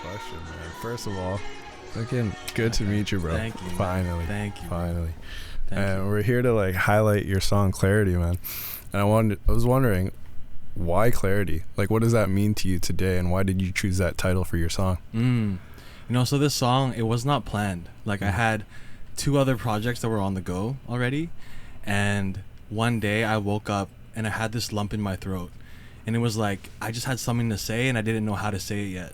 question, man. First of all, fucking good to meet you, bro. Thank you. Finally. Thank you. Finally. Thank you. We're here to like highlight your song Clarity, man. And I was wondering, why Clarity? Like, what does that mean to you today, and why did you choose that title for your song? So this song, it was not planned. Like, I had 2 other projects that were on the go already, and one day I woke up and I had this lump in my throat, and it was like I just had something to say and I didn't know how to say it yet.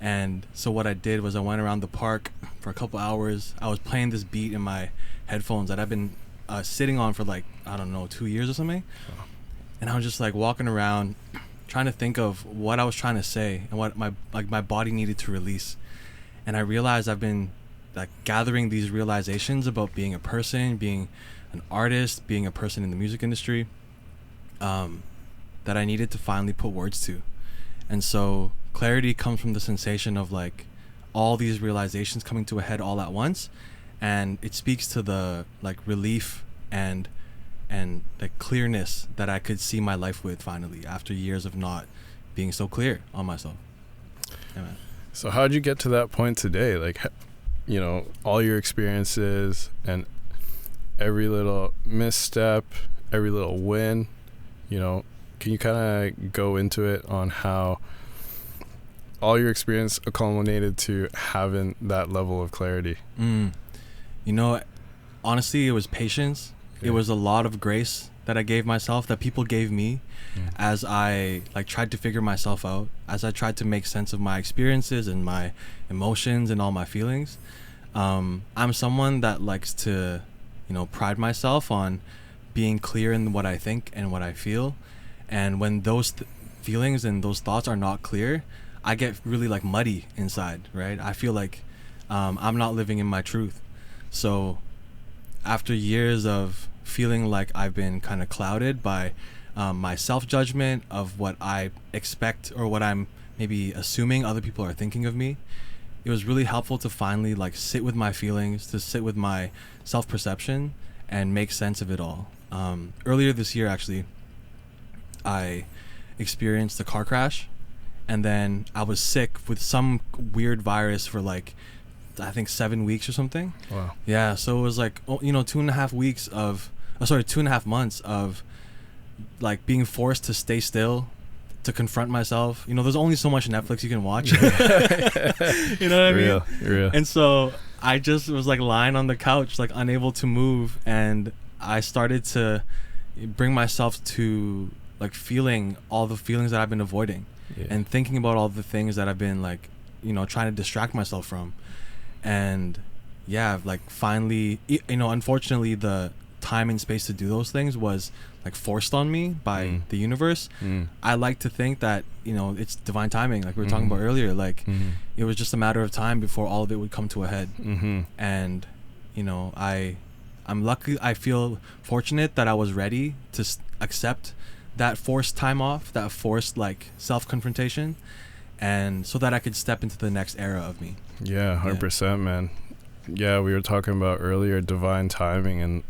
And so what I did was I went around the park for a couple hours. I was playing this beat in my headphones that I've been sitting on for like, I don't know, 2 years or something. And I was just like walking around trying to think of what I was trying to say and what my body needed to release. And I realized I've been like gathering these realizations about being a person, being an artist, being a person in the music industry, that I needed to finally put words to. And so Clarity comes from the sensation of like all these realizations coming to a head all at once, and it speaks to the like relief and the clearness that I could see my life with finally after years of not being so clear on myself. Yeah, man. So how'd you get to that point today? Like, you know, all your experiences and every little misstep, every little win, you know, can you kind of go into it on how all your experience culminated to having that level of clarity? You know, honestly, it was patience. It was a lot of grace that I gave myself, that people gave me as I like tried to figure myself out, as I tried to make sense of my experiences and my emotions and all my feelings. I'm someone that likes to, you know, pride myself on being clear in what I think and what I feel. And when those feelings and those thoughts are not clear, I get really like muddy inside, right? I feel like I'm not living in my truth. So after years of feeling like I've been kind of clouded by my self-judgment of what I expect or what I'm maybe assuming other people are thinking of me, it was really helpful to finally like sit with my feelings, to sit with my self-perception and make sense of it all. Earlier this year, actually, I experienced a car crash, and then I was sick with some weird virus for like, I think 7 weeks or something. Wow. Yeah, so it was like, 2.5 months of like being forced to stay still, to confront myself. You know, there's only so much Netflix you can watch. You know what I mean? Real. And so I just was like lying on the couch, like unable to move, and I started to bring myself to like feeling all the feelings that I've been avoiding, and thinking about all the things that I've been like, you know, trying to distract myself from. And yeah, like finally, you know, unfortunately the time and space to do those things was like forced on me by the universe. I like to think that, you know, it's divine timing, like we were talking about earlier. Like it was just a matter of time before all of it would come to a head. And you know, I'm lucky, I feel fortunate that I was ready to accept that forced time off, that forced like self-confrontation, and so that I could step into the next era of me. Yeah, 100%, man. Yeah, we were talking about earlier divine timing, and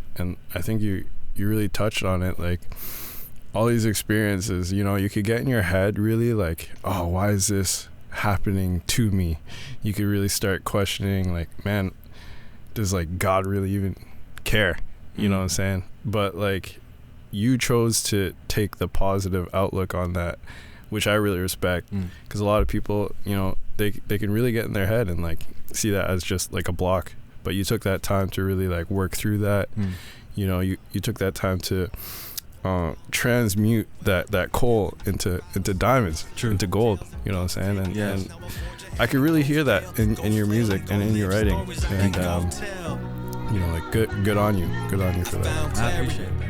I think you really touched on it. Like all these experiences, you know, you could get in your head really like, oh, why is this happening to me? You could really start questioning like, man, does like God really even care? You know what I'm saying? But like you chose to take the positive outlook on that, which I really respect, because a lot of people, you know, they can really get in their head and like see that as just like a block, but you took that time to really like work through that. You know, you took that time to transmute that coal into diamonds, into gold, you know what I'm saying? And I could really hear that in your music and in your writing, and you know, like good on you for that. I appreciate that.